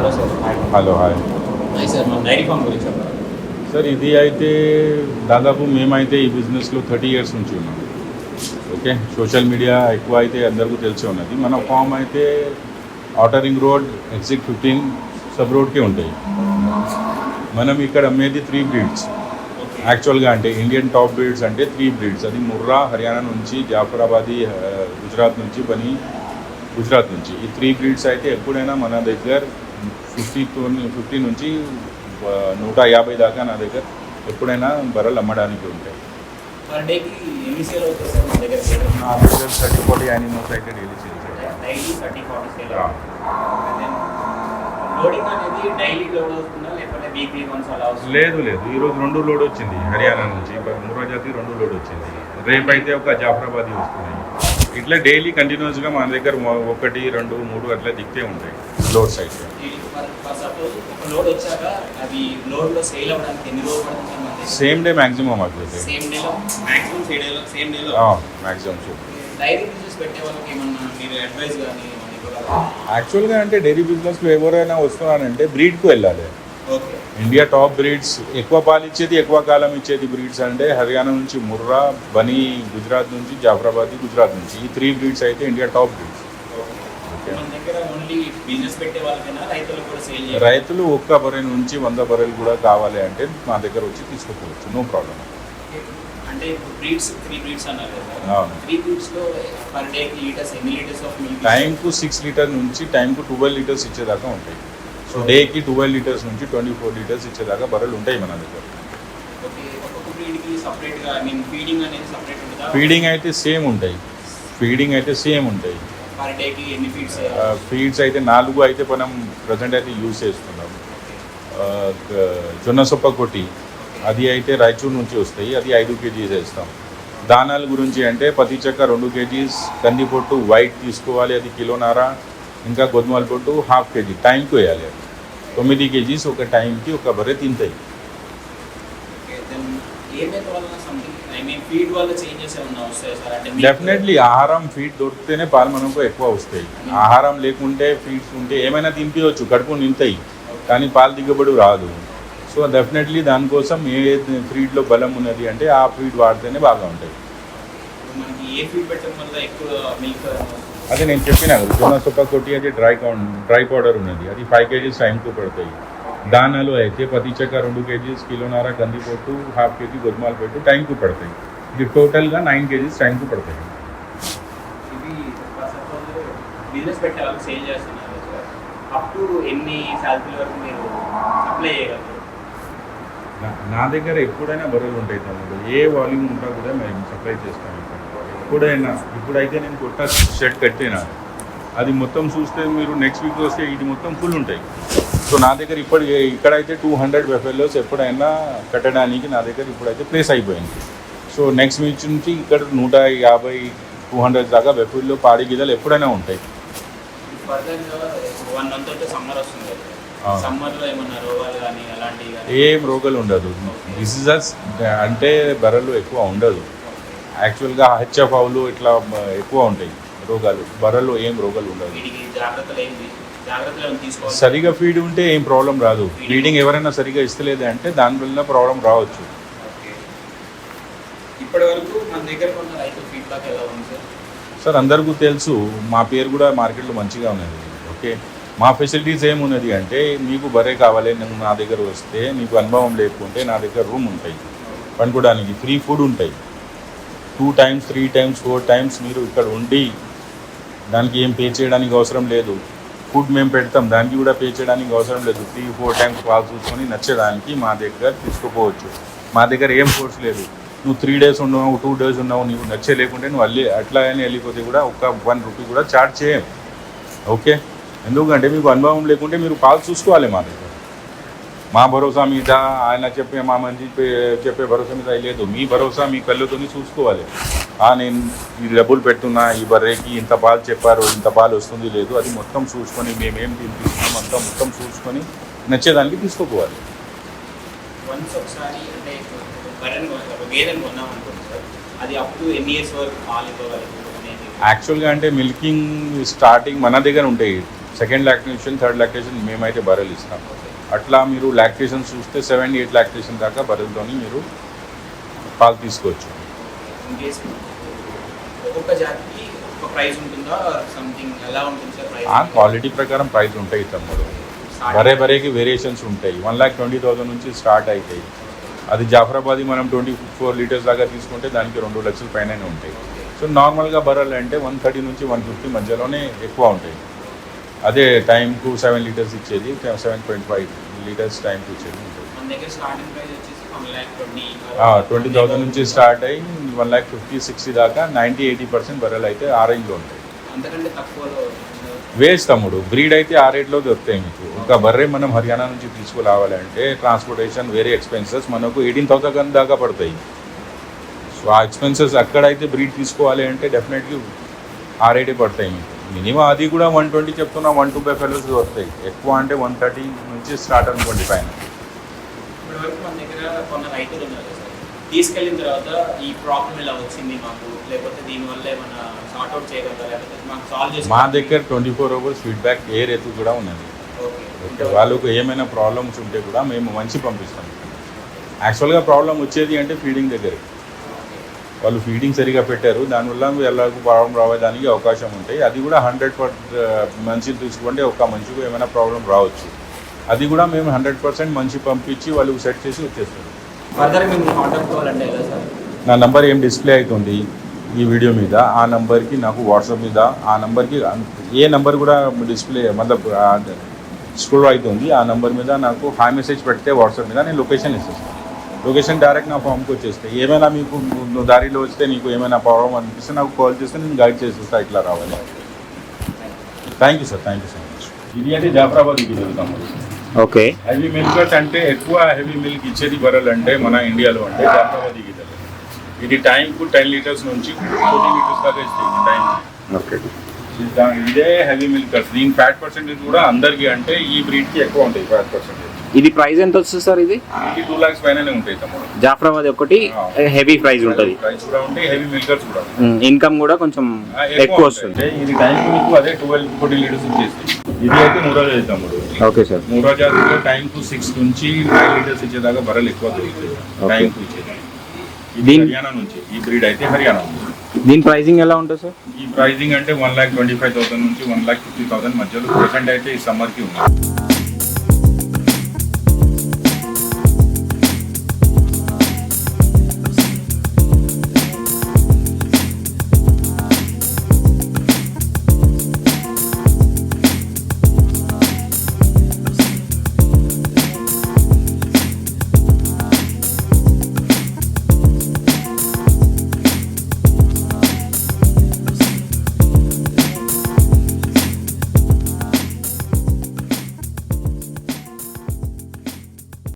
Hello hi sir మన dairy farm గురించి చెప్పాలి సార్. ఇది అయితే దాదాపు మేమైతే ఈ బిజినెస్లో 30 years నుంచి ఉన్నాం. ఓకే, సోషల్ మీడియా ఎక్కువ అయితే అందరికీ తెలిసి ఉన్నది. మన ఫామ్ అయితే ఔటర్ రింగ్ రోడ్ ఎగ్జిట్ 15 సబ్ రోడ్కే ఉంటాయి. మనం ఇక్కడ అమ్మేది 3 బ్రీడ్స్ యాక్చువల్గా. అంటే ఇండియన్ టాప్ బ్రీడ్స్ అంటే 3 బ్రీడ్స్. అది ముర్రా హర్యానా నుంచి, జాఫరాబాదీ గుజరాత్ నుంచి, బనీ గుజరాత్ నుంచి. ఈ 3 బ్రీడ్స్ అయితే ఎప్పుడైనా మన దగ్గర 50 నుంచి 150 దాకా నా దగ్గర ఎప్పుడైనా బర్రెలు అమ్మడానికి ఉంటాయి. పర్ డేకి ఎన్ని సేల్ అవుతుంది సార్ మన దగ్గర? నా దగ్గర 30-40 యానిమల్స్ అయితే డైలీ సేల్ చేస్తాను. డైలీ 30-40 సేల్ లోడింగ్ అనేది డైలీ లోడ్ అవుతుందా లేకపోతే వీక్లీ వన్స్ అలా వస్తుందా? లేదు ఈరోజు 2 లోడ్ వచ్చింది హర్యానా నుంచి. ముర్రా జాతి 2 లోడ్ వచ్చింది. రేపు అయితే ఒక జాఫరాబాదీ వస్తున్నాయి. ఇట్లా డైలీ కంటిన్యూస్గా మన దగ్గర 1, 2, 3 అట్లా దిక్తే ఉంటాయి లోడ్స్ అయితే. సపోజ్ ఒక లోడ్ వచ్చాక అది లోడ్లో సేల్ అవ్వడానికి ఎన్ని రోజులు పడుతుంది? సేమ్ డే మ్యాక్సిమం అవుతుంది. సేమ్ డేలో మ్యాక్సిమం సేమ్ డేలో మ్యాక్సిమం. డైరీ బిజినెస్ పెట్టే వాళ్ళకి ఏమన్నా మీరు అడ్వైస్ కానీ యాక్చువల్గా అంటే డైరీ బిజినెస్లో ఎవరైనా వస్తున్నారంటే బ్రీడ్కు వెళ్ళాలి. ఓకే, ఇండియా టాప్ బ్రీడ్స్ ఎక్కువ పాలు ఇచ్చేది, ఎక్కువ కాలం ఇచ్చేది బ్రీడ్స్ అంటే హర్యానా నుంచి ముర్రా, బనీ గుజరాత్ నుంచి, జాఫరాబాదీ గుజరాత్ నుంచి. ఈ 3 బ్రీడ్స్ అయితే ఇండియా టాప్ బ్రీడ్స్. మన దగ్గర ఓన్లీ బిజినెస్ పెట్టే వాళ్ళకైనా రైతులు కూడా సేల్ చేయాలి? రైతులు 1 బర్రె నుంచి 100 బర్రెలు కూడా కావాలి అంటే మా దగ్గర వచ్చి తీసుకోవచ్చు, నో ప్రాబ్లం. అంటే ఇప్పుడు బ్రీడ్స్ 3 బ్రీడ్స్ అన్నారు కదా, అవును. 3 బ్రీడ్స్లో పర్ డేకి లీటర్స్ ఎన్ని లీటర్స్ ఆఫ్ మిల్క్? టైంకు 6 లీటర్ నుంచి టైంకు 12 లీటర్స్ ఇచ్చేదాకా ఉంటాయి. సో డేకి 12 లీటర్స్ నుంచి 24 లీటర్స్ ఇచ్చేదాకా బర్రెలు ఉంటాయి మన దగ్గర. ఓకే, ఒక్కొక్క బ్రీడ్కి సపరేట్గా ఫీడింగ్ అనేది సపరేట్ ఉంటుందా? ఫీడింగ్ అయితే సేమ్ ఉంటాయి. పర్ డేకి ఎన్ని ఫీడ్స్? ఫీడ్స్ అయితే 4 అయితే మనం ప్రజెంట్ అయితే యూజ్ చేస్తున్నాం. జొన్న సొప్ప కొట్టి అది అయితే రాయచూర్ నుంచి వస్తాయి, అది 5 kgs వేస్తాం. దానాల గురించి అంటే పత్తి చెక్క 2 kgs, కందిపొట్టు వైట్ తీసుకోవాలి, అది కిలోన్నర. ఇంకా గోధుమల పొట్టు 1/2 kg టైంకి వేయాలి. అది 9 kgs ఒక టైంకి ఒక బర్రె తింటాయి. డెఫినెట్లీ ఆహారం ఫీడ్ దొరికితేనే పాలు మనకు ఎక్కువ వస్తాయి. ఆహారం లేకుంటే ఫీడ్స్ ఉంటే ఏమైనా తినిపించవచ్చు, కడుపు నింటాయి, కానీ పాలు దిగుబడి రాదు. సో డెఫినెట్లీ దానికోసం ఏ ఫీడ్లో బలం ఉన్నది అంటే ఆ ఫీడ్ వాడితేనే బాగా ఉంటాయి. అదే నేను చెప్పిన జొన్న సొప్ప కొట్టి అది డ్రై పౌడర్ ఉన్నది, అది 5 kgs టైంకు పడతాయి. దానాలు అయితే పత్తి చెక్క 2 kgs, కిలోన్నర కందిపొట్టు, 1/2 kg గోధుమల పొట్టు టైంకు పడతాయి. ఇది టోటల్గా 9 kgs టైంకు పడతాయి. ఇది బిజినెస్ పెట్టే వాళ్ళకి సేల్ చేస్తున్నారు అప్ టు ఎన్ని శాలరీ వరకు మీరు అప్లై చేయగలరు? నా దగ్గర ఎప్పుడైనా బర్రెలు ఉంటాయి తమ్ముడు. ఏ వాల్యూమ్ ఉంటా కూడా మేము సప్లై చేస్తాం. ఎప్పుడైనా ఇప్పుడైతే నేను కొత్త షెడ్ కట్టినా, అది మొత్తం చూస్తే మీరు నెక్స్ట్ వీక్ వస్తే ఇది మొత్తం ఫుల్ ఉంటాయి. సో నా దగ్గర ఇక్కడైతే 200 బఫెలోస్ ఎప్పుడైనా కట్టడానికి నా దగ్గర ఇప్పుడైతే ప్లేస్ అయిపోయింది. సో నెక్స్ట్ వీక్ నుంచి ఇక్కడ 150-200 దాకా బఫెల్లో పాడి గీదలు ఎప్పుడైనా ఉంటాయి. ఏం రోగాలు ఉండదు. డిసీజెస్ అంటే బర్రెలు ఎక్కువ ఉండదు. యాక్చువల్గా హెచ్ఎఫ్ ఆవులు ఇట్లా ఎక్కువ ఉంటాయి రోగాలు. బర్రెలు ఏం రోగాలు ఉండదు. సరిగా ఫీడ్ ఉంటే ఏం ప్రాబ్లం రాదు. ఫీడింగ్ ఎవరైనా సరిగా ఇస్తలేదు అంటే దానివల్ల ప్రాబ్లం రావచ్చు. ఇప్పటివరకు మన దగ్గర ఉన్న రైతు ఫీడ్బ్యాక్ ఎలా ఉంది సార్? అందరికీ తెలుసు, మా పేరు కూడా మార్కెట్లో మంచిగా ఉన్నది. ఓకే, మా ఫెసిలిటీస్ ఏమున్నది అంటే మీకు బర్రె కావాలి, నువ్వు నా దగ్గర వస్తే నీకు అనుభవం లేకుంటే నా దగ్గర రూమ్ ఉంటాయి పండుకోవడానికి, ఫ్రీ ఫుడ్ ఉంటాయి. 2 times 3 times 4 times మీరు ఇక్కడ ఉండి దానికి ఏం పే చేయడానికి అవసరం లేదు. ఫుడ్ మేము పెడతాం, దానికి కూడా పే చేయడానికి అవసరం లేదు. 3-4 times పాలు చూసుకొని నచ్చేదానికి మా దగ్గర తీసుకుపోవచ్చు. మా దగ్గర ఏం ఫోర్స్ లేదు. నువ్వు 3 days ఉన్నావు, 2 days ఉన్నావు, నీకు నచ్చే లేకుంటే నువ్వు అట్లా అని వెళ్ళిపోతే కూడా ఒక 1 rupee కూడా ఛార్జ్ చేయం. ఓకే, ఎందుకంటే మీకు అనుభవం లేకుంటే మీరు పాలు చూసుకోవాలి మా దగ్గర. మా భరోసా మీద ఆయన మా మంచి చెప్పే భరోసా మీద లేదు. మీ భరోసా మీ కళ్ళతోని చూసుకోవాలి. నేను ఈ డబ్బులు పెడుతున్నా, ఈ బర్రెకి ఇంత పాలు చెప్పారు, ఇంత పాలు వస్తుంది లేదు, అది మొత్తం చూసుకొని మేమేం తీసుకున్నాం అంతా మొత్తం చూసుకొని నచ్చేదానికి తీసుకోపోవాలి. యాక్చువల్గా అంటే మిల్కింగ్ స్టార్టింగ్ మన దగ్గర ఉంటాయి సెకండ్ లాక్టేషన్ థర్డ్ లాక్టేషన్ మేమైతే బర్రెలు ఇస్తాం. అట్లా మీరు లాక్టేషన్ చూస్తే 7-8 లాక్టేషన్ దాకా బర్రెలతోని మీరు పాలు తీసుకోవచ్చు. ఇన్ కేస్ ఒక్కొక్క జాతికి ఒక ప్రైస్ ఉంటుందా, సంథింగ్ ఎలా ఉంటుంది సార్ ప్రైస్? ఆ క్వాలిటీ ప్రకారం ప్రైస్ ఉంటాయి తమ్ముడు. బరేకి వేరియేషన్స్ ఉంటాయి. 1,20,000 నుంచి స్టార్ట్ అవుతాయి. అది జాఫరాబాదీ మనం 24 లీటర్స్ దాకా తీసుకుంటే దానికి 2 లక్షల పైననే ఉంటాయి. సో నార్మల్గా బర్రెలు అంటే 130 నుంచి 150 మధ్యలోనే ఎక్కువ ఉంటాయి. అదే టైంకు 7 లీటర్స్ ఇచ్చేది 7.5 లీటర్స్ టైంకి ఇచ్చేది ఉంటుంది. మన దగ్గర స్టార్టింగ్ ప్రైస్ వచ్చేసి 1,20,000 నుంచి స్టార్ట్ అయ్యి 1,50,000-60,000 దాకా 90-80% బర్రెలు అయితే ఆ రేంజ్లో ఉంటాయి. అంతకంటే తక్కువలో వేస్ట్ తమ్ముడు. బ్రీడ్ అయితే ఆ రేట్లో దొరుకుతాయి మీకు. ఒక బర్రె మనం హర్యానా నుంచి తీసుకురావాలంటే ట్రాన్స్పోర్టేషన్ వేరే ఎక్స్పెన్సెస్ మనకు 18,000 దాకా పడతాయి. సో ఆ ఎక్స్పెన్సెస్ అక్కడైతే బ్రీడ్ తీసుకోవాలి అంటే డెఫినెట్లీ ఆ రేటే పడతాయి మీకు. మినిమం అది కూడా 120 చెప్తున్నా 125 ఫెలోస్ దొరుకుతాయి. ఎక్కువ అంటే 130 నుంచి స్టార్ట్ అనుకోండి పైన. ఇప్పటివరకు మన దగ్గర కొన్న రైతులు ఉన్నారు సార్, తీసుకెళ్ళిన తర్వాత ఈ ప్రాబ్లం ఇలా వచ్చింది మాకు, లేకపోతే దీనివల్ల ఏమైనా సార్ట్ అవుట్ చేయగలరా, లేకపోతే మాకు సాల్వ్ చేసి మా దగ్గర 24 అవర్స్ ఫీడ్బ్యాక్ ఏ రేటు కూడా ఉన్నది. ఓకే, వాళ్ళకు ఏమైనా ప్రాబ్లమ్స్ ఉంటే కూడా మేము మంచి పంపిస్తాం. యాక్చువల్గా ప్రాబ్లం వచ్చేది అంటే ఫీడింగ్ దగ్గర. వాళ్ళు ఫీడింగ్ సరిగా పెట్టారు, దానివల్ల ఎలాగో ప్రాబ్లం రావడానికి అవకాశం ఉంటాయి. అది కూడా 100% మంచి తీసుకోండి, ఒక మంచిగా ఏమైనా ప్రాబ్లం రావచ్చు. అది కూడా మేము 100% మంచి పంపించి వాళ్ళకు సెట్ చేసి వచ్చేస్తాం. ఫర్దర్ మేము కాంటాక్ట్ అవ్వాలంటే ఎలా సార్? నా నంబర్ ఏం డిస్ప్లే అవుతుంది ఈ వీడియో మీద, ఆ నంబర్కి నాకు వాట్సాప్ మీద ఆ నంబర్కి ఏ నంబర్ కూడా డిస్ప్లే మతలబ్ స్క్రోల్ అవుతుంది. ఆ నంబర్ మీద నాకు హాయ్ మెసేజ్ పెడితే వాట్సాప్ మీద నేను లొకేషన్ ఇస్తాను. లొకేషన్ డైరెక్ట్ నా ఫామ్కి వచ్చేస్తాయి. ఏమైనా మీకు దారిలో వస్తే నీకు ఏమైనా ప్రాబ్లం అనిపిస్తే నాకు కాల్ చేస్తే నేను గైడ్ చేసేస్తా ఇట్లా రావాలి. Thank you sir, thank you so much. ఇది అంటే జాఫరాబాద్ ఇది వెళ్తాము. ఓకే, హెవీ మిల్కర్స్ అంటే ఎక్కువ హెవీ మిల్క్ ఇచ్చేది బర్రెలు అంటే మన ఇండియాలో అంటే జాఫరాబాద్ గీతలు. ఇది టైంకు 10 లీటర్స్ నుంచి 14 లీటర్స్ దాకా ఇస్తుంది టైం. ఓకే, ఇదే హెవీ మిల్కర్స్. దీని ఫ్యాట్ పర్సెంటేజ్ కూడా అందరికీ అంటే ఈ బ్రీడ్కి ఎక్కువ ఉంటుంది ఫ్యాట్ పర్సెంటేజ్. ఇది ప్రైస్ ఎంత వస్తుంది సార్? ఇది 2 lakhs పైననే ఉంటాయి తమ్ముడు. జాఫ్రాబాద్ ఒకటి హెవీ ప్రైస్ ఉంటుంది, ప్రైస్ కూడా ఉంటాయి, హెవీ మిల్కర్స్ కూడా. ఇన్కమ్ కూడా కొంచెం ఎక్కువ వస్తుంది. ఇది టైంకి మీకు అదే 12-14 లీటర్స్ వచ్చేసి. ఇది అయితే మూరాజా తమ్ముడు. ఓకే సార్, మూరాజాలో టైంకు 6 నుంచి 9 లీటర్స్ ఇచ్చేదాకా బర్రెలు ఎక్కువ దొరుకుతాయి టైంకు ఇచ్చేది. ఇది హర్యానా నుంచి, ఈ బ్రీడ్ అయితే హర్యానా నుంచి. దీని ప్రైసింగ్ ఎలా ఉంటుంది సార్? ఈ ప్రైజింగ్ అంటే 1,25,000 నుంచి 1,50,000 మధ్యలో ప్రెసెంట్ అయితే ఈ సమ్మర్కి ఉంది.